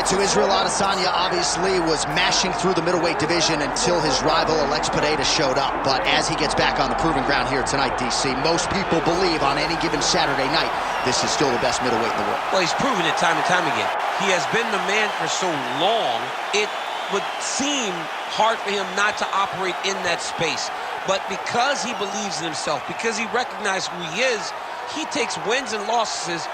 right, so Israel Adesanya obviously was mashing through the middleweight division until his rival Alex Pineda showed up. But as he gets back on the proving ground here tonight, DC, most people believe on any given Saturday night, this is still the best middleweight in the world. Well, he's proven it time and time again. He has been the man for so long, it would seem hard for him not to operate in that space. But because he believes in himself, because he recognizes who he is, he takes wins and losses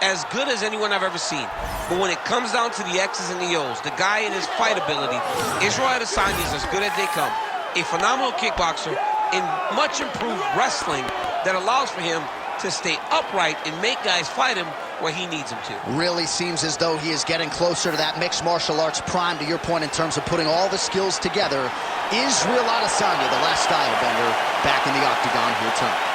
as good as anyone I've ever seen. But when it comes down to the X's and the O's, the guy in his fight ability, Israel Adesanya is as good as they come. A phenomenal kickboxer in much improved wrestling that allows for him to stay upright and make guys fight him where he needs them to. Really seems as though he is getting closer to that mixed martial arts prime, to your point, in terms of putting all the skills together. Israel Adesanya, the last style bender, back in the octagon here tonight.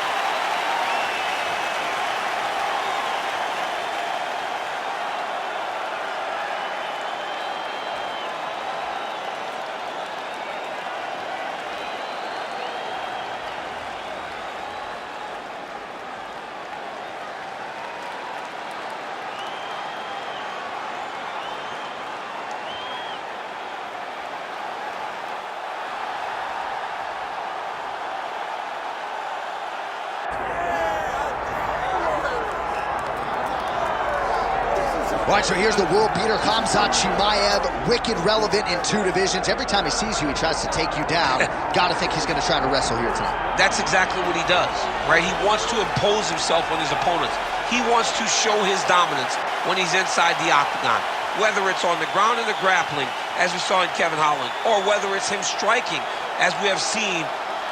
All right, so here's the world beater, Khamzat Chimaev, wicked relevant in two divisions. Every time he sees you, he tries to take you down. Got to think he's going to try to wrestle here tonight. That's exactly what he does, right? He wants to impose himself on his opponents. He wants to show his dominance when he's inside the octagon, whether it's on the ground in the grappling, as we saw in Kevin Holland, or whether it's him striking, as we have seen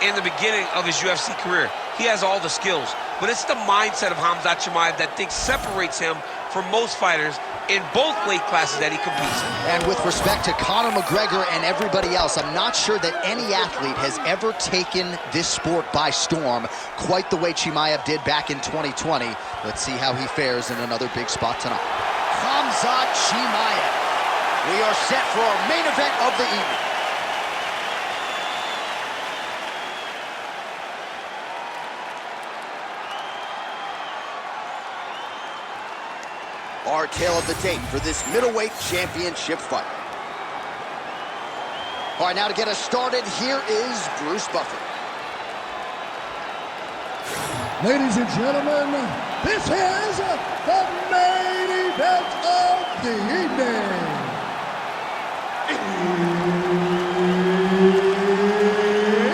in the beginning of his UFC career. He has all the skills, but it's the mindset of Khamzat Chimaev that I think separates him from most fighters in both weight classes that he competes in. And with respect to Conor McGregor and everybody else, I'm not sure that any athlete has ever taken this sport by storm quite the way Chimaev did back in 2020. Let's see how he fares in another big spot tonight. Khamzat Chimaev. We are set for our main event of the evening. Our tale of the tape for this middleweight championship fight. All right, now to get us started, here is Bruce Buffer. Ladies and gentlemen, this is the main event of the evening.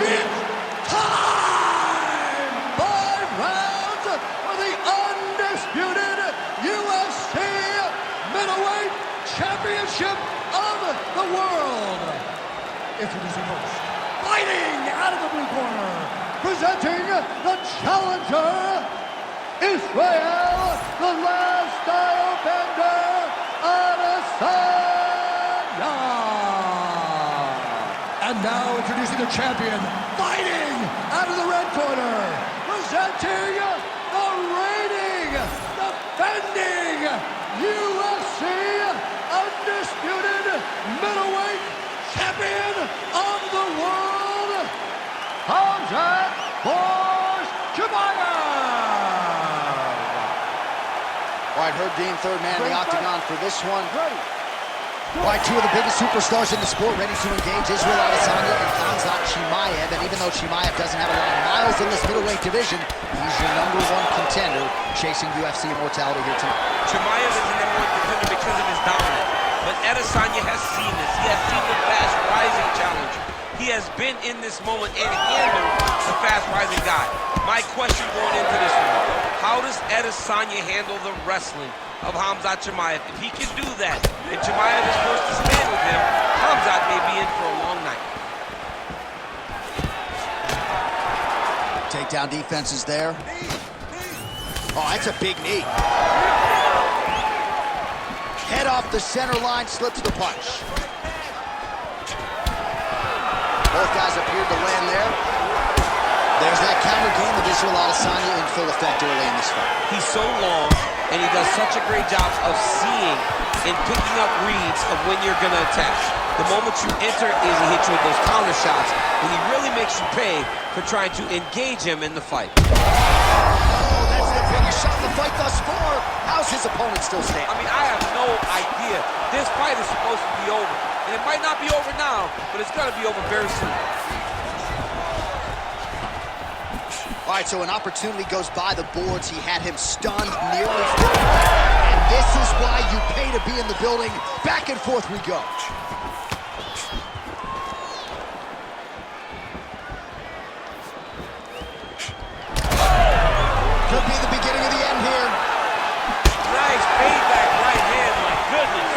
It's time! 5 rounds for the undisputed UFC middleweight championship of the world. Introducing first, fighting out of the blue corner, presenting the challenger, Israel, the last style bender, Adesanya. And now introducing the champion, fighting out of the red corner, presenting the reigning, defending UFC undisputed middleweight champion of the world, Khamzat Chimaev. All right, Herb Dean, third man in the octagon for this one. All right, two of the biggest superstars in the sport ready to engage, Israel Adesanya and Khamzat Chimaev. And even though Chimaev doesn't have a lot of miles in this middleweight division, he's your #1 contender chasing UFC immortality here tonight. Chimaev is the #1 contender because of his dominance. But Adesanya has seen this. He has seen the fast-rising challenge. He has been in this moment and handled the fast-rising guy. My question going into this one, how does Adesanya handle the wrestling of Khamzat Chimaev? If he can do that, and Chimaev is forced to stand with him, Khamzat may be in for a long night. Takedown defense is there. Oh, that's a big knee. Head off the center line, slips the punch. Both guys appeared to land there. There's that counter game of Israel Adesanya in full effect early in this fight. He's so long, and he does such a great job of seeing and picking up reads of when you're going to attack. The moment you enter is he hits you with those counter shots, and he really makes you pay for trying to engage him in the fight. Oh, that's the biggest shot of the fight thus far. How's his opponent still standing? I mean, I have no idea. This fight is supposed to be over. And it might not be over now, but it's going to be over very soon. All right, so an opportunity goes by the boards. He had him stunned, nearly through. And this is why you pay to be in the building. Back and forth we go. Could be the beginning of the end here. Nice payback right hand, my goodness.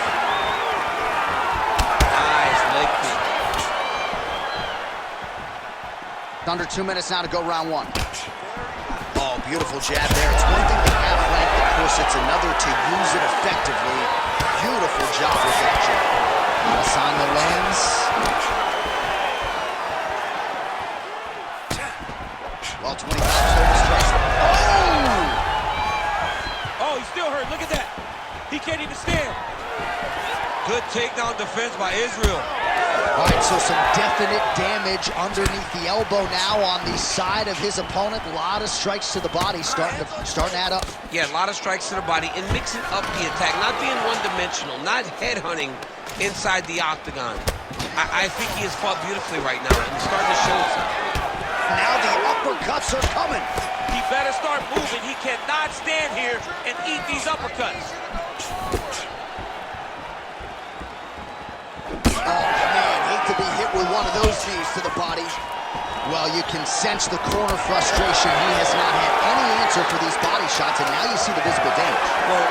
Nice leg kick. Under 2 minutes now to go round one. Oh, beautiful jab there. It's one thing to have length, of course, it's another to use it effectively. Beautiful job with that jab. Adesanya lands. Well, 25 total strikes. Oh, he's still hurt. Look at that. He can't even stand. Good takedown defense by Israel. All right, so some definite damage underneath the elbow now on the side of his opponent. A lot of strikes to the body starting to add up. Yeah, a lot of strikes to the body and mixing up the attack, not being one-dimensional, not headhunting inside the octagon. I think he has fought beautifully right now, and he's starting to show something. Now the uppercuts are coming. He better start moving. He cannot stand here and eat these uppercuts. Oh, man, hate to be hit with one of those knees to the body. Well, you can sense the corner frustration. He has not had any answer for these body shots, and now you see the visible damage. Well,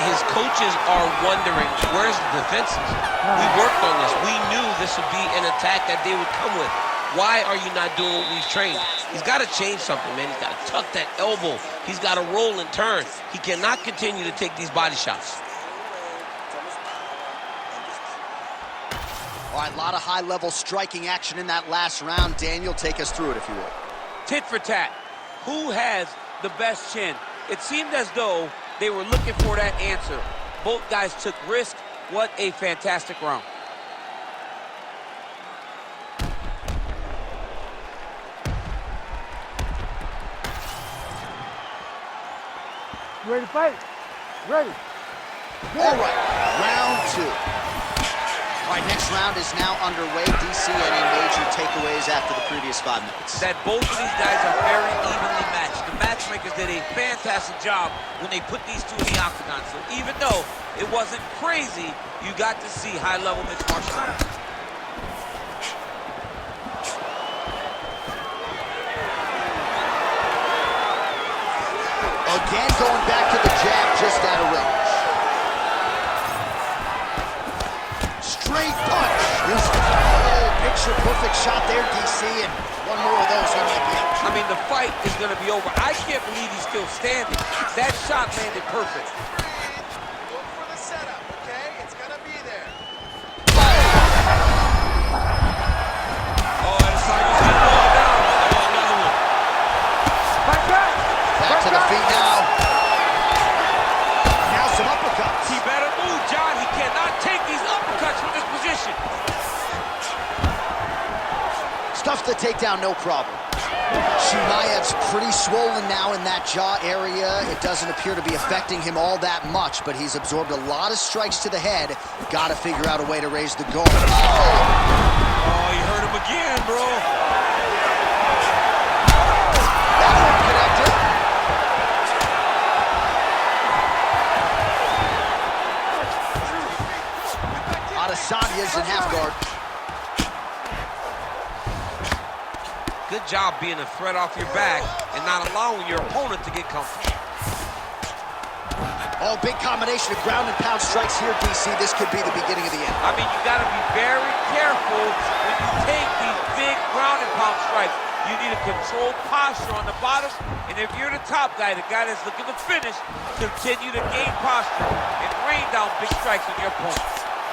his coaches are wondering, where's the defenses? We worked on this. We knew this would be an attack that they would come with. Why are you not doing what we've trained? He's got to change something, man. He's got to tuck that elbow. He's got to roll and turn. He cannot continue to take these body shots. All right, a lot of high-level striking action in that last round. Daniel, take us through it, if you would. Tit for tat. Who has the best chin? It seemed as though they were looking for that answer. Both guys took risk. What a fantastic round. You ready to fight? Ready. All right, round two. All right, next round is now underway. DC, any major takeaways after the previous 5 minutes? That both of these guys are very evenly matched. The matchmakers did a fantastic job when they put these two in the octagon. So even though it wasn't crazy, you got to see high-level mixed martial arts. Again, going back to the jab, just out of range. Straight punch. Picture-perfect shot there, DC, and one more of those he might be out. I mean, the fight is going to be over. I can't believe he's still standing. That shot landed perfect. Look for the setup, okay? It's going to be there. Oh, Adesanya's going to fall down. Oh, another one. Back to the feet now. Now some uppercuts. He better move, John. He cannot take these uppercuts from this position. Stuffs the takedown, no problem. Chimaev's pretty swollen now in that jaw area. It doesn't appear to be affecting him all that much, but he's absorbed a lot of strikes to the head. Got to figure out a way to raise the guard. Oh, you hurt him again, bro. That one connected. Adesanya's in half guard. Good job being a threat off your back and not allowing your opponent to get comfortable. Oh, big combination of ground and pound strikes here, DC. This could be the beginning of the end. I mean, you got to be very careful when you take these big ground and pound strikes. You need a controlled posture on the bottom, and if you're the top guy, the guy that's looking to finish, continue to gain posture and rain down big strikes on your opponent.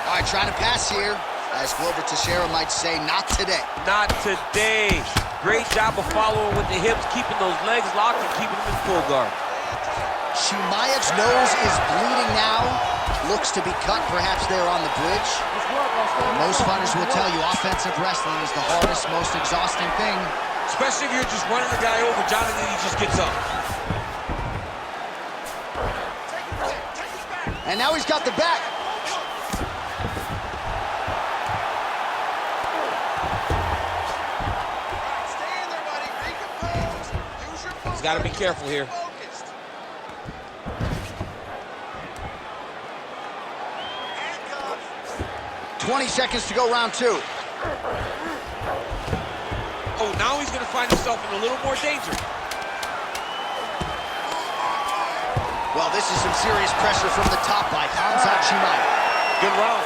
All right, trying to pass here. As Glover Teixeira might say, not today. Not today. Great job of following with the hips, keeping those legs locked and keeping them in full guard. Chimaev's nose is bleeding now. Looks to be cut, perhaps there on the bridge. Most fighters will tell you offensive wrestling is the hardest, most exhausting thing. Especially if you're just running the guy over, Jonathan, he just gets up. And now he's got the back. Stay in there, buddy. Recompose. Use your focus. He's got to be careful here. Focused. Handcuffs. 20 seconds to go, round 2. Oh, now he's going to find himself in a little more danger. Well, this is some serious pressure from the top by Khamzat Chimaev. Good round.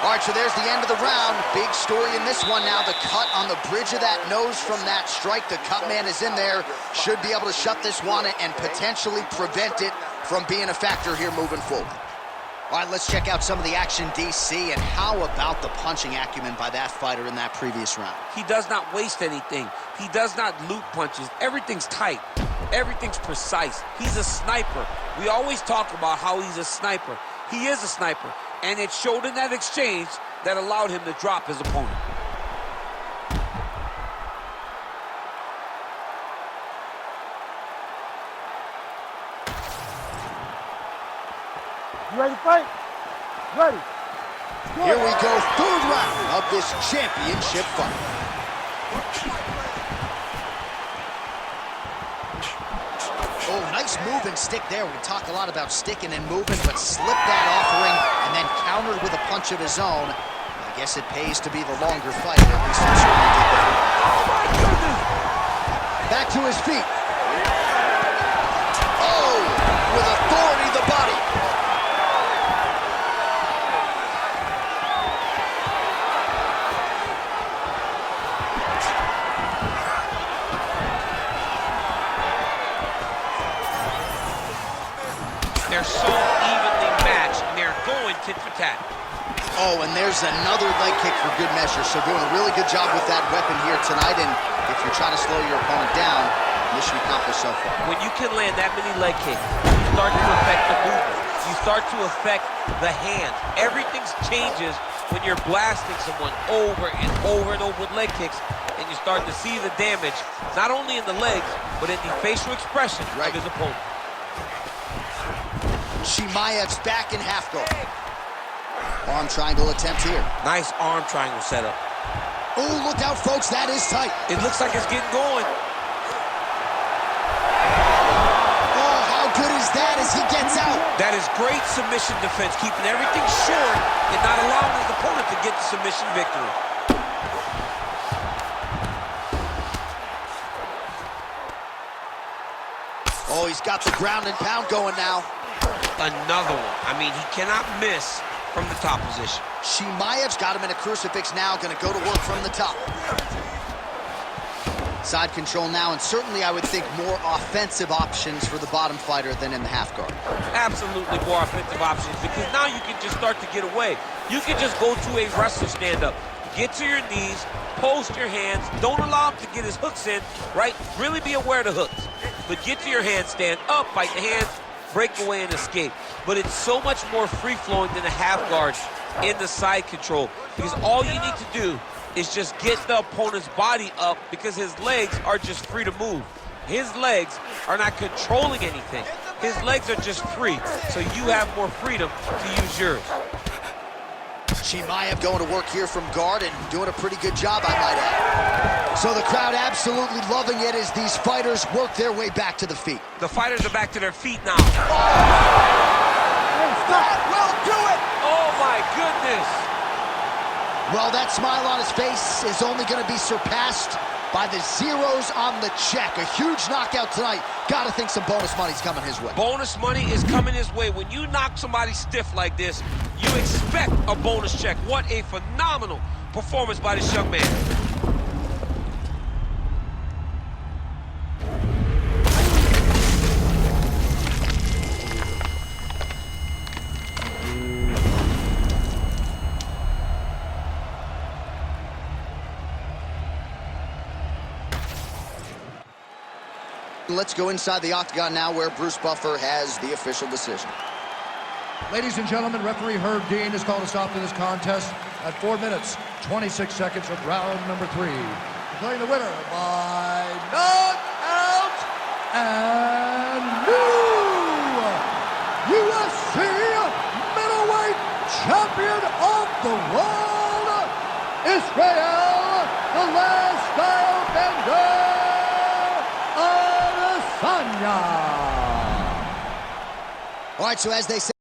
All right, so there's the end of the round. Big story in this one now. The cut on the bridge of that nose from that strike. The cut man is in there. Should be able to shut this one and potentially prevent it from being a factor here moving forward. All right, let's check out some of the action, DC, and how about the punching acumen by that fighter in that previous round? He does not waste anything. He does not loop punches. Everything's tight. Everything's precise. He's a sniper. We always talk about how he's a sniper. He is a sniper, and it showed in that exchange that allowed him to drop his opponent. You ready to fight? Ready. Here we go, third round of this championship fight. Oh, nice move and stick there. We talk a lot about sticking and moving, but slipped that offering and then countered with a punch of his own. I guess it pays to be the longer fighter. At least he certainly did that. Oh my goodness! Back to his feet. Oh, with authority, the body. They're so evenly matched, and they're going tit for tat. Oh, and there's another leg kick for good measure. So doing a really good job with that weapon here tonight. And if you're trying to slow your opponent down, mission accomplished so far. When you can land that many leg kicks, you start to affect the movement. You start to affect the hands. Everything changes when you're blasting someone over and over and over with leg kicks, and you start to see the damage, not only in the legs, but in the facial expression of his opponent. Chimaev's back in half guard. Arm triangle attempt here. Nice arm triangle setup. Oh, look out, folks. That is tight. It looks like it's getting going. Oh, how good is that as he gets out? That is great submission defense, keeping everything short and not allowing his opponent to get the submission victory. Oh, he's got the ground and pound going now. Another one. I mean, he cannot miss from the top position. Chimaev's got him in a crucifix now, going to go to work from the top. Side control now, and certainly I would think more offensive options for the bottom fighter than in the half guard. Absolutely more offensive options, because now you can just start to get away. You can just go to a wrestler stand-up. Get to your knees, post your hands, don't allow him to get his hooks in, right? Really be aware of the hooks. But get to your hands, stand up, fight the hands, break away and escape. But it's so much more free-flowing than a half guard in the side control, because all you need to do is just get the opponent's body up, because his legs are just free to move. His legs are not controlling anything. His legs are just free, so you have more freedom to use yours. Chimaev going to work here from guard and doing a pretty good job, I might add. So the crowd absolutely loving it as these fighters work their way back to the feet. The fighters are back to their feet now. That will do it! Oh my goodness! Well, that smile on his face is only going to be surpassed by the zeros on the check. A huge knockout tonight. Got to think some bonus money's coming his way. Bonus money is coming his way. When you knock somebody stiff like this, you expect a bonus check. What a phenomenal performance by this young man. Let's go inside the octagon now, where Bruce Buffer has the official decision. Ladies and gentlemen, referee Herb Dean has called a stop to this contest at 4 minutes, 26 seconds of round number 3. Declaring the winner by knockout and new UFC champion of the world, Israel, the last style bender, Adesanya. All right, so as they say,